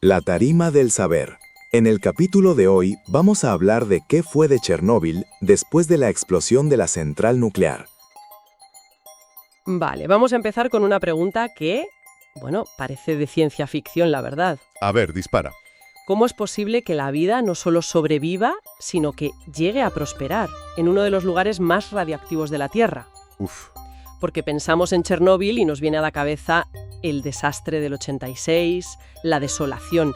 La tarima del saber. En el capítulo de hoy vamos a hablar de qué fue de Chernóbil después de la explosión de la central nuclear. Vale, vamos a empezar con una pregunta que, parece de ciencia ficción, la verdad. A ver, dispara. ¿Cómo es posible que la vida no solo sobreviva, sino que llegue a prosperar en uno de los lugares más radiactivos de la Tierra? Uf, Porque pensamos en Chernóbil y nos viene a la cabeza el desastre del 86, la desolación.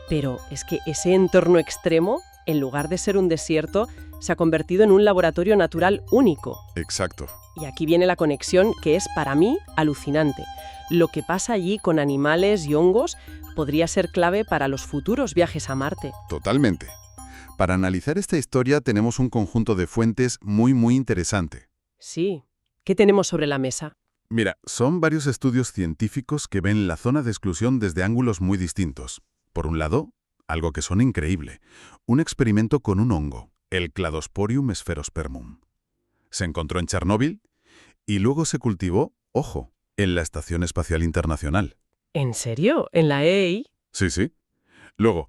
Pero es que ese entorno extremo, en lugar de ser un desierto, se ha convertido en un laboratorio natural único. exacto. Y aquí viene la conexión que es, para mí, alucinante. Lo que pasa allí con animales y hongos podría ser clave para los futuros viajes a Marte. Totalmente. Para analizar esta historia tenemos un conjunto de fuentes muy interesante. Sí. ¿Qué tenemos sobre la mesa? Mira, son varios estudios científicos que ven la zona de exclusión desde ángulos muy distintos. Por un lado, algo que suena increíble, un experimento con un hongo, el Cladosporium sphaerospermum. Se encontró en Chernóbil y luego se cultivó, ojo, en la Estación Espacial Internacional. ¿En serio? ¿En la EI? Sí. Luego,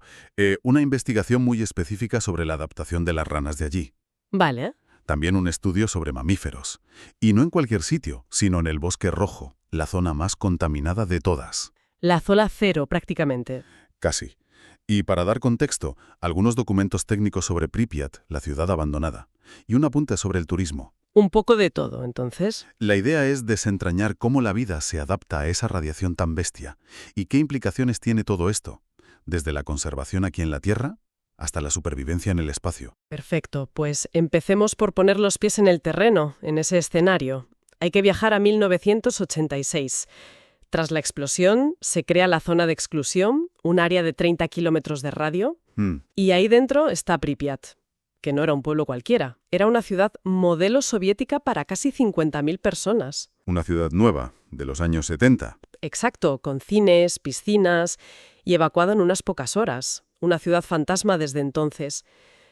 una investigación muy específica sobre la adaptación de las ranas de allí. Vale. También un estudio sobre mamíferos. Y no en cualquier sitio, sino en el Bosque Rojo, la zona más contaminada de todas. La zona cero, prácticamente. Casi. Y para dar contexto, algunos documentos técnicos sobre Pripyat, la ciudad abandonada, y un apunte sobre el turismo. Un poco de todo, entonces. La idea es desentrañar cómo la vida se adapta a esa radiación tan bestia y qué implicaciones tiene todo esto, desde la conservación aquí en la Tierra hasta la supervivencia en el espacio. Perfecto, pues empecemos por poner los pies en el terreno, en ese escenario. Hay que viajar a 1986. Tras la explosión, se crea la zona de exclusión, un área de 30 kilómetros de radio, y ahí dentro está Pripyat, que no era un pueblo cualquiera, era una ciudad modelo soviética para casi 50.000 personas. Una ciudad nueva, de los años 70. Exacto, con cines, piscinas, y evacuado en unas pocas horas. Una ciudad fantasma desde entonces.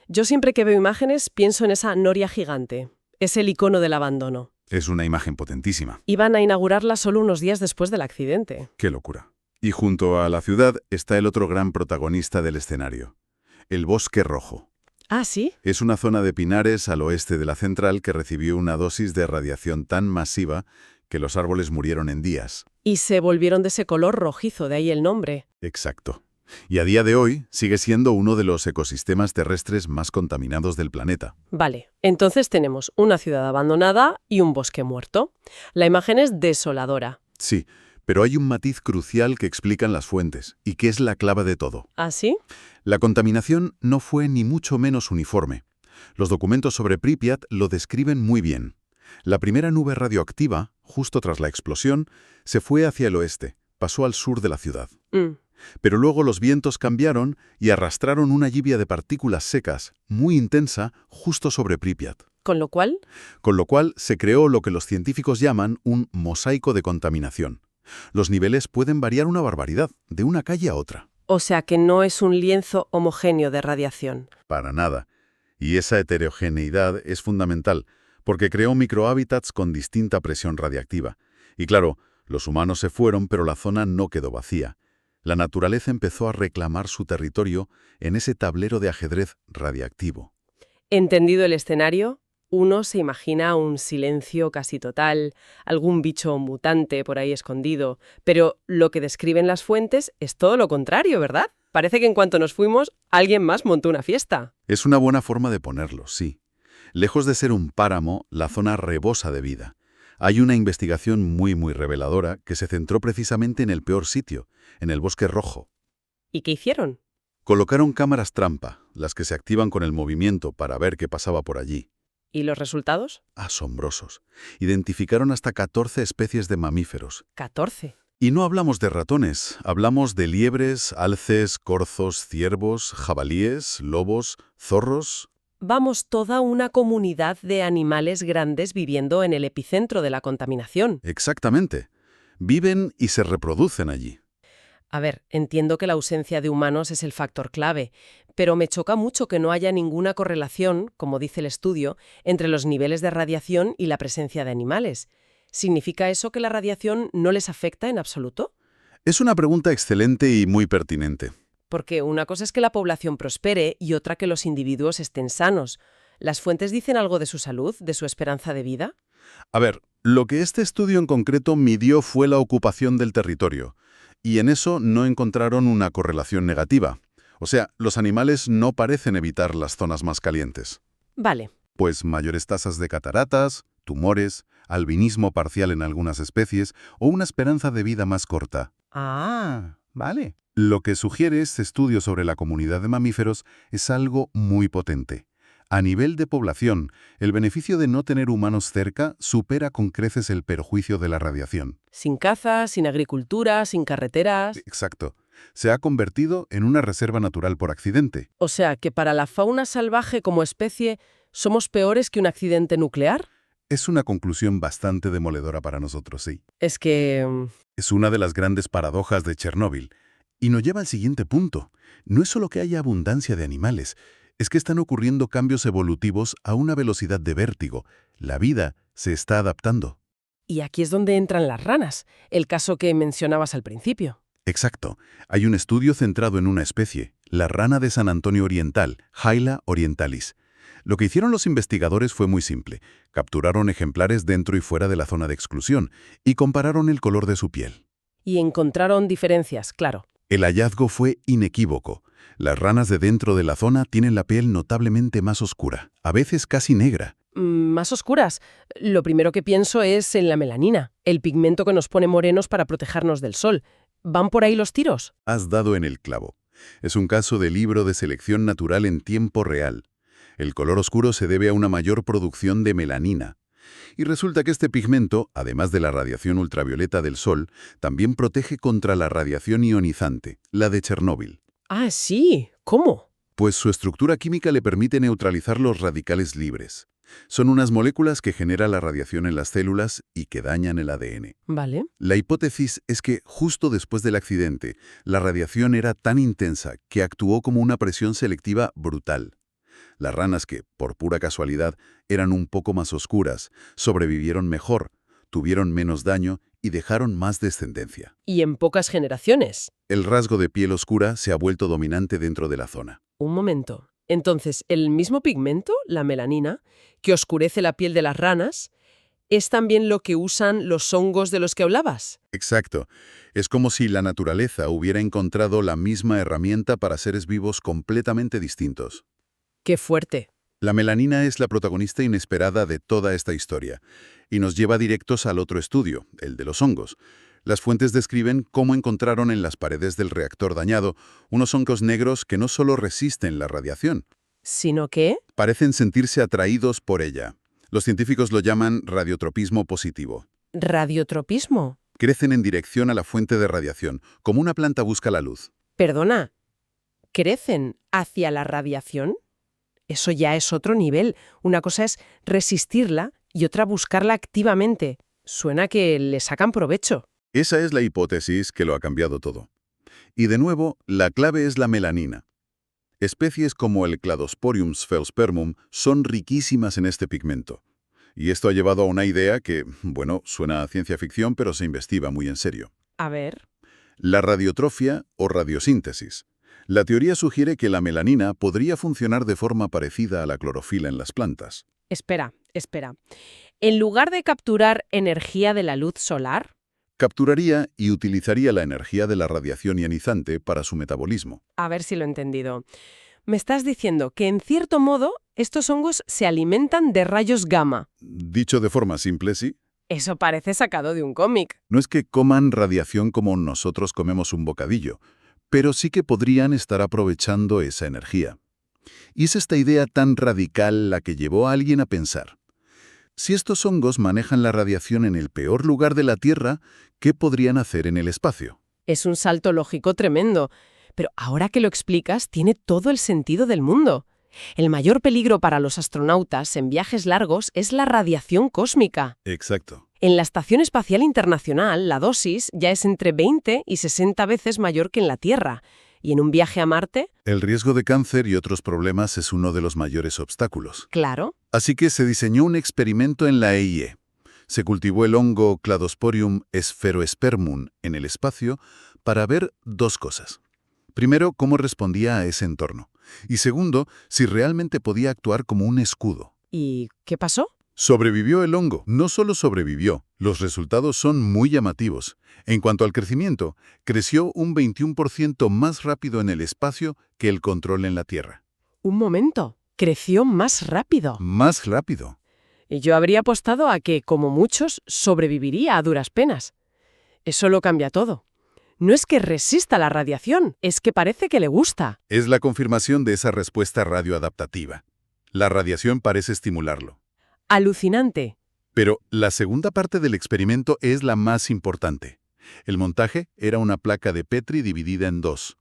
Yo siempre que veo imágenes pienso en esa noria gigante. Es el icono del abandono. Es una imagen potentísima. Iban a inaugurarla solo unos días después del accidente. ¡Qué locura! Y junto a la ciudad está el otro gran protagonista del escenario, el Bosque Rojo. ¿Ah, sí? Es una zona de pinares al oeste de la central que recibió una dosis de radiación tan masiva que los árboles murieron en días. Y se volvieron de ese color rojizo, de ahí el nombre. Exacto. Y a día de hoy sigue siendo uno de los ecosistemas terrestres más contaminados del planeta. Vale, entonces tenemos una ciudad abandonada y un bosque muerto. La imagen es desoladora. Sí, pero hay un matiz crucial que explican las fuentes, y que es la clave de todo. ¿Ah, sí? La contaminación no fue ni mucho menos uniforme. Los documentos sobre Pripyat lo describen muy bien. La primera nube radioactiva, justo tras la explosión, se fue hacia el oeste, pasó al sur de la ciudad. Pero luego los vientos cambiaron y arrastraron una lluvia de partículas secas, muy intensa, justo sobre Pripyat. ¿Con lo cual? Con lo cual se creó lo que los científicos llaman un mosaico de contaminación. Los niveles pueden variar una barbaridad, de una calle a otra. O sea que no es un lienzo homogéneo de radiación. Para nada. Y esa heterogeneidad es fundamental, porque creó microhábitats con distinta presión radiactiva. Y claro, los humanos se fueron, pero la zona no quedó vacía. La naturaleza empezó a reclamar su territorio en ese tablero de ajedrez radiactivo. Entendido el escenario, uno se imagina un silencio casi total, algún bicho mutante por ahí escondido, pero lo que describen las fuentes es todo lo contrario, ¿verdad? Parece que en cuanto nos fuimos, alguien más montó una fiesta. Es una buena forma de ponerlo, sí. Lejos de ser un páramo, la zona rebosa de vida. Hay una investigación muy reveladora que se centró precisamente en el peor sitio, en el Bosque Rojo. ¿Y qué hicieron? Colocaron cámaras trampa, las que se activan con el movimiento para ver qué pasaba por allí. ¿Y los resultados? Asombrosos. Identificaron hasta 14 especies de mamíferos. 14. Y no hablamos de ratones, hablamos de liebres, alces, corzos, ciervos, jabalíes, lobos, zorros. Vamos, toda una comunidad de animales grandes viviendo en el epicentro de la contaminación. Exactamente. Viven y se reproducen allí. A ver, entiendo que la ausencia de humanos es el factor clave, pero me choca mucho que no haya ninguna correlación, como dice el estudio, entre los niveles de radiación y la presencia de animales. ¿Significa eso que la radiación no les afecta en absoluto? Es una pregunta excelente y muy pertinente. porque una cosa es que la población prospere y otra que los individuos estén sanos. ¿Las fuentes dicen algo de su salud, de su esperanza de vida? A ver, lo que este estudio en concreto midió fue la ocupación del territorio, y en eso no encontraron una correlación negativa. O sea, los animales no parecen evitar las zonas más calientes. Vale. Pues mayores tasas de cataratas, tumores, albinismo parcial en algunas especies o una esperanza de vida más corta. Vale. Lo que sugiere este estudio sobre la comunidad de mamíferos es algo muy potente. A nivel de población, el beneficio de no tener humanos cerca supera con creces el perjuicio de la radiación. Sin caza, sin agricultura, sin carreteras. Exacto. Se ha convertido en una reserva natural por accidente. O sea, que para la fauna salvaje como especie, ¿somos peores que un accidente nuclear? Es una conclusión bastante demoledora para nosotros, sí. Es que... Es una de las grandes paradojas de Chernóbil. Y nos lleva al siguiente punto. No es solo que haya abundancia de animales, es que están ocurriendo cambios evolutivos a una velocidad de vértigo. La vida se está adaptando. Y aquí es donde entran las ranas, el caso que mencionabas al principio. Exacto. Hay un estudio centrado en una especie, la rana de San Antonio Oriental, Hyla orientalis. Lo que hicieron los investigadores fue muy simple. Capturaron ejemplares dentro y fuera de la zona de exclusión y compararon el color de su piel. Y encontraron diferencias, claro. El hallazgo fue inequívoco. Las ranas de dentro de la zona tienen la piel notablemente más oscura, a veces casi negra. Más oscuras. Lo primero que pienso es en la melanina, el pigmento que nos pone morenos para protegernos del sol. ¿Van por ahí los tiros? Has dado en el clavo. Es un caso de libro de selección natural en tiempo real. El color oscuro se debe a una mayor producción de melanina. Y resulta que este pigmento, además de la radiación ultravioleta del sol, también protege contra la radiación ionizante, la de Chernóbil. Ah, sí. ¿Cómo? Pues su estructura química le permite neutralizar los radicales libres. Son unas moléculas que generan la radiación en las células y que dañan el ADN. Vale. La hipótesis es que justo después del accidente, la radiación era tan intensa que actuó como una presión selectiva brutal. Las ranas que, por pura casualidad, eran un poco más oscuras, sobrevivieron mejor, tuvieron menos daño y dejaron más descendencia. Y en pocas generaciones. El rasgo de piel oscura se ha vuelto dominante dentro de la zona. Un momento. Entonces, el mismo pigmento, la melanina, que oscurece la piel de las ranas, ¿es también lo que usan los hongos de los que hablabas? Exacto. Es como si la naturaleza hubiera encontrado la misma herramienta para seres vivos completamente distintos. ¡Qué fuerte! La melanina es la protagonista inesperada de toda esta historia, y nos lleva directos al otro estudio, el de los hongos. Las fuentes describen cómo encontraron en las paredes del reactor dañado unos hongos negros que no solo resisten la radiación, ¿Sino qué? parecen sentirse atraídos por ella. Los científicos lo llaman radiotropismo positivo. ¿Radiotropismo? Crecen en dirección a la fuente de radiación, como una planta busca la luz. Perdona, ¿crecen hacia la radiación? Eso ya es otro nivel. Una cosa es resistirla y otra buscarla activamente. Suena que le sacan provecho. Esa es la hipótesis que lo ha cambiado todo. Y de nuevo, la clave es la melanina. Especies como el Cladosporium sphaeospermum son riquísimas en este pigmento. Y esto ha llevado a una idea que, bueno, suena a ciencia ficción, pero se investiga muy en serio. A ver. La radiotrofia o radiosíntesis. La teoría sugiere que la melanina podría funcionar de forma parecida a la clorofila en las plantas. Espera. En lugar de capturar energía de la luz solar, Capturaría y utilizaría la energía de la radiación ionizante para su metabolismo. a ver si lo he entendido. Me estás diciendo que, en cierto modo, estos hongos se alimentan de rayos gamma. Dicho de forma simple, sí. Eso parece sacado de un cómic. No es que coman radiación como nosotros comemos un bocadillo, pero sí que podrían estar aprovechando esa energía. Y es esta idea tan radical la que llevó a alguien a pensar: si estos hongos manejan la radiación en el peor lugar de la Tierra, ¿qué podrían hacer en el espacio? Es un salto lógico tremendo. Pero ahora que lo explicas, tiene todo el sentido del mundo. El mayor peligro para los astronautas en viajes largos es la radiación cósmica. Exacto. En la Estación Espacial Internacional, la dosis ya es entre 20 y 60 veces mayor que en la Tierra. Y en un viaje a Marte, El riesgo de cáncer y otros problemas es uno de los mayores obstáculos. claro. Así que se diseñó un experimento en la EIE. Se cultivó el hongo Cladosporium sphaeroespermum en el espacio para ver dos cosas. Primero, cómo respondía a ese entorno. Y segundo, si realmente podía actuar como un escudo. ¿Y qué pasó? Sobrevivió el hongo. No solo sobrevivió, los resultados son muy llamativos. En cuanto al crecimiento, creció un 21% más rápido en el espacio que el control en la Tierra. Un momento, creció más rápido. Más rápido. Y yo habría apostado a que, como muchos, sobreviviría a duras penas. Eso lo cambia todo. No es que resista la radiación, es que parece que le gusta. Es la confirmación de esa respuesta radioadaptativa. La radiación parece estimularlo. Alucinante. Pero la segunda parte del experimento es la más importante. El montaje era una placa de Petri dividida en dos.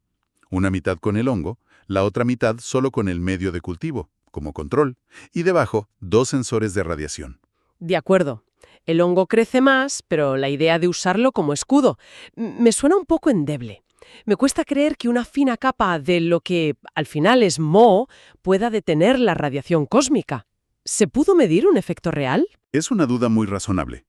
Una mitad con el hongo, la otra mitad solo con el medio de cultivo, como control, y debajo 2 sensores de radiación. De acuerdo. El hongo crece más, pero la idea de usarlo como escudo me suena un poco endeble. Me cuesta creer que una fina capa de lo que al final es moho pueda detener la radiación cósmica. ¿Se pudo medir un efecto real? Es una duda muy razonable.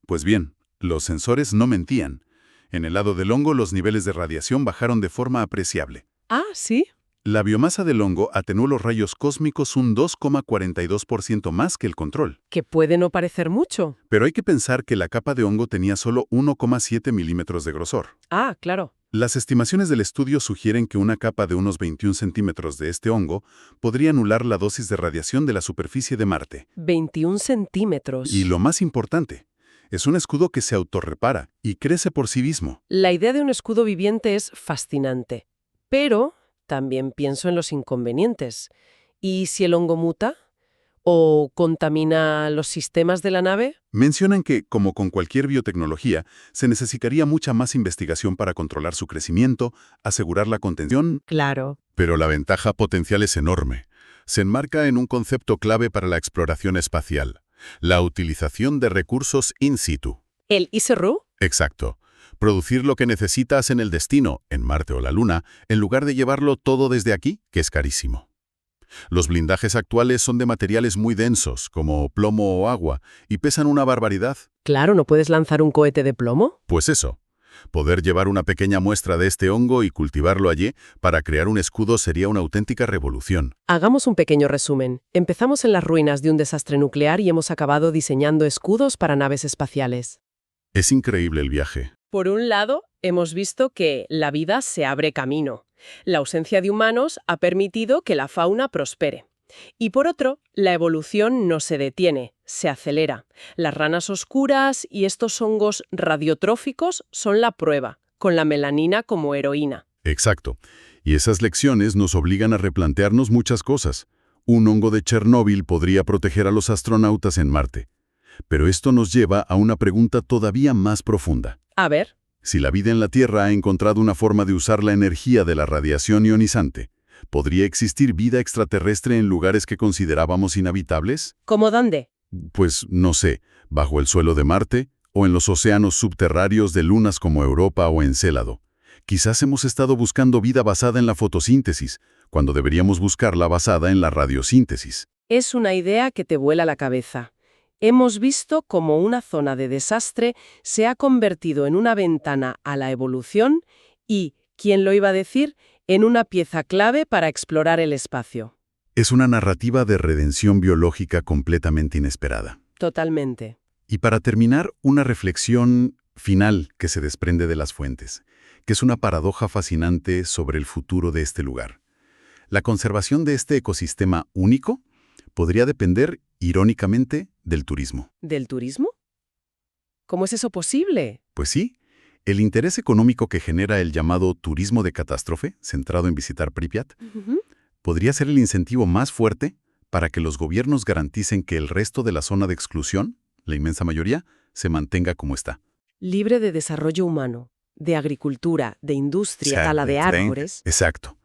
Pues bien, los sensores no mentían. En el lado del hongo los niveles de radiación bajaron de forma apreciable. Ah, ¿sí? La biomasa del hongo atenuó los rayos cósmicos un 2,42% más que el control. Que puede no parecer mucho. Pero hay que pensar que la capa de hongo tenía solo 1,7 milímetros de grosor. Ah, claro. Las estimaciones del estudio sugieren que una capa de unos 21 centímetros de este hongo podría anular la dosis de radiación de la superficie de Marte. 21 centímetros. Y lo más importante, es un escudo que se autorrepara y crece por sí mismo. La idea de un escudo viviente es fascinante. Pero también pienso en los inconvenientes. ¿Y si el hongo muta? ¿O contamina los sistemas de la nave? Mencionan que, como con cualquier biotecnología, se necesitaría mucha más investigación para controlar su crecimiento, asegurar la contención. Claro. Pero la ventaja potencial es enorme. Se enmarca en un concepto clave para la exploración espacial: la utilización de recursos in situ. ¿El ISRU? Exacto. Producir lo que necesitas en el destino, en Marte o la Luna, en lugar de llevarlo todo desde aquí, que es carísimo. Los blindajes actuales son de materiales muy densos, como plomo o agua, y pesan una barbaridad. Claro, ¿no puedes lanzar un cohete de plomo? Pues eso. Poder llevar una pequeña muestra de este hongo y cultivarlo allí para crear un escudo sería una auténtica revolución. Hagamos un pequeño resumen. Empezamos en las ruinas de un desastre nuclear y hemos acabado diseñando escudos para naves espaciales. Es increíble el viaje. Por un lado, hemos visto que la vida se abre camino. La ausencia de humanos ha permitido que la fauna prospere. Y por otro, la evolución no se detiene, se acelera. Las ranas oscuras y estos hongos radiotróficos son la prueba, con la melanina como heroína. Exacto. Y esas lecciones nos obligan a replantearnos muchas cosas. Un hongo de Chernóbil podría proteger a los astronautas en Marte. Pero esto nos lleva a una pregunta todavía más profunda. A ver. Si la vida en la Tierra ha encontrado una forma de usar la energía de la radiación ionizante, ¿podría existir vida extraterrestre en lugares que considerábamos inhabitables? ¿Cómo dónde? Pues, no sé, bajo el suelo de Marte o en los océanos subterráneos de lunas como Europa o Encélado. Quizás hemos estado buscando vida basada en la fotosíntesis, cuando deberíamos buscarla basada en la radiosíntesis. Es una idea que te vuela la cabeza. Hemos visto cómo una zona de desastre se ha convertido en una ventana a la evolución y, ¿quién lo iba a decir?, en una pieza clave para explorar el espacio. Es una narrativa de redención biológica completamente inesperada. Totalmente. Y para terminar, una reflexión final que se desprende de las fuentes, que es una paradoja fascinante sobre el futuro de este lugar. La conservación de este ecosistema único podría depender, irónicamente, del turismo. ¿Del turismo? ¿Cómo es eso posible? Pues sí, el interés económico que genera el llamado turismo de catástrofe, centrado en visitar Pripyat, podría ser el incentivo más fuerte para que los gobiernos garanticen que el resto de la zona de exclusión, la inmensa mayoría, se mantenga como está. Libre de desarrollo humano, de agricultura, de industria, tala de árboles. Exacto.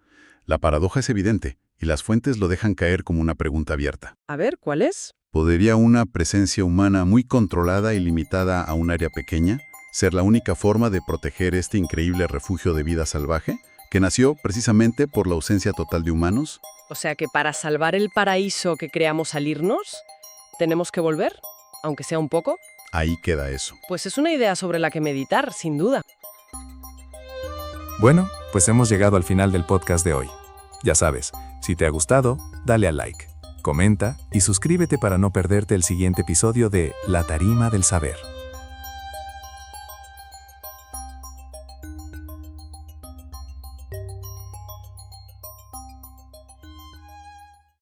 La paradoja es evidente, y las fuentes lo dejan caer como una pregunta abierta. A ver, ¿cuál es? ¿Podría una presencia humana muy controlada y limitada a un área pequeña ser la única forma de proteger este increíble refugio de vida salvaje, que nació precisamente por la ausencia total de humanos? O sea que para salvar el paraíso que creamos al irnos, ¿tenemos que volver? Aunque sea un poco. Ahí queda eso. Pues es una idea sobre la que meditar, sin duda. Bueno, pues hemos llegado al final del podcast de hoy. Ya sabes, si te ha gustado, dale al like, comenta y suscríbete para no perderte el siguiente episodio de La Tarima del Saber.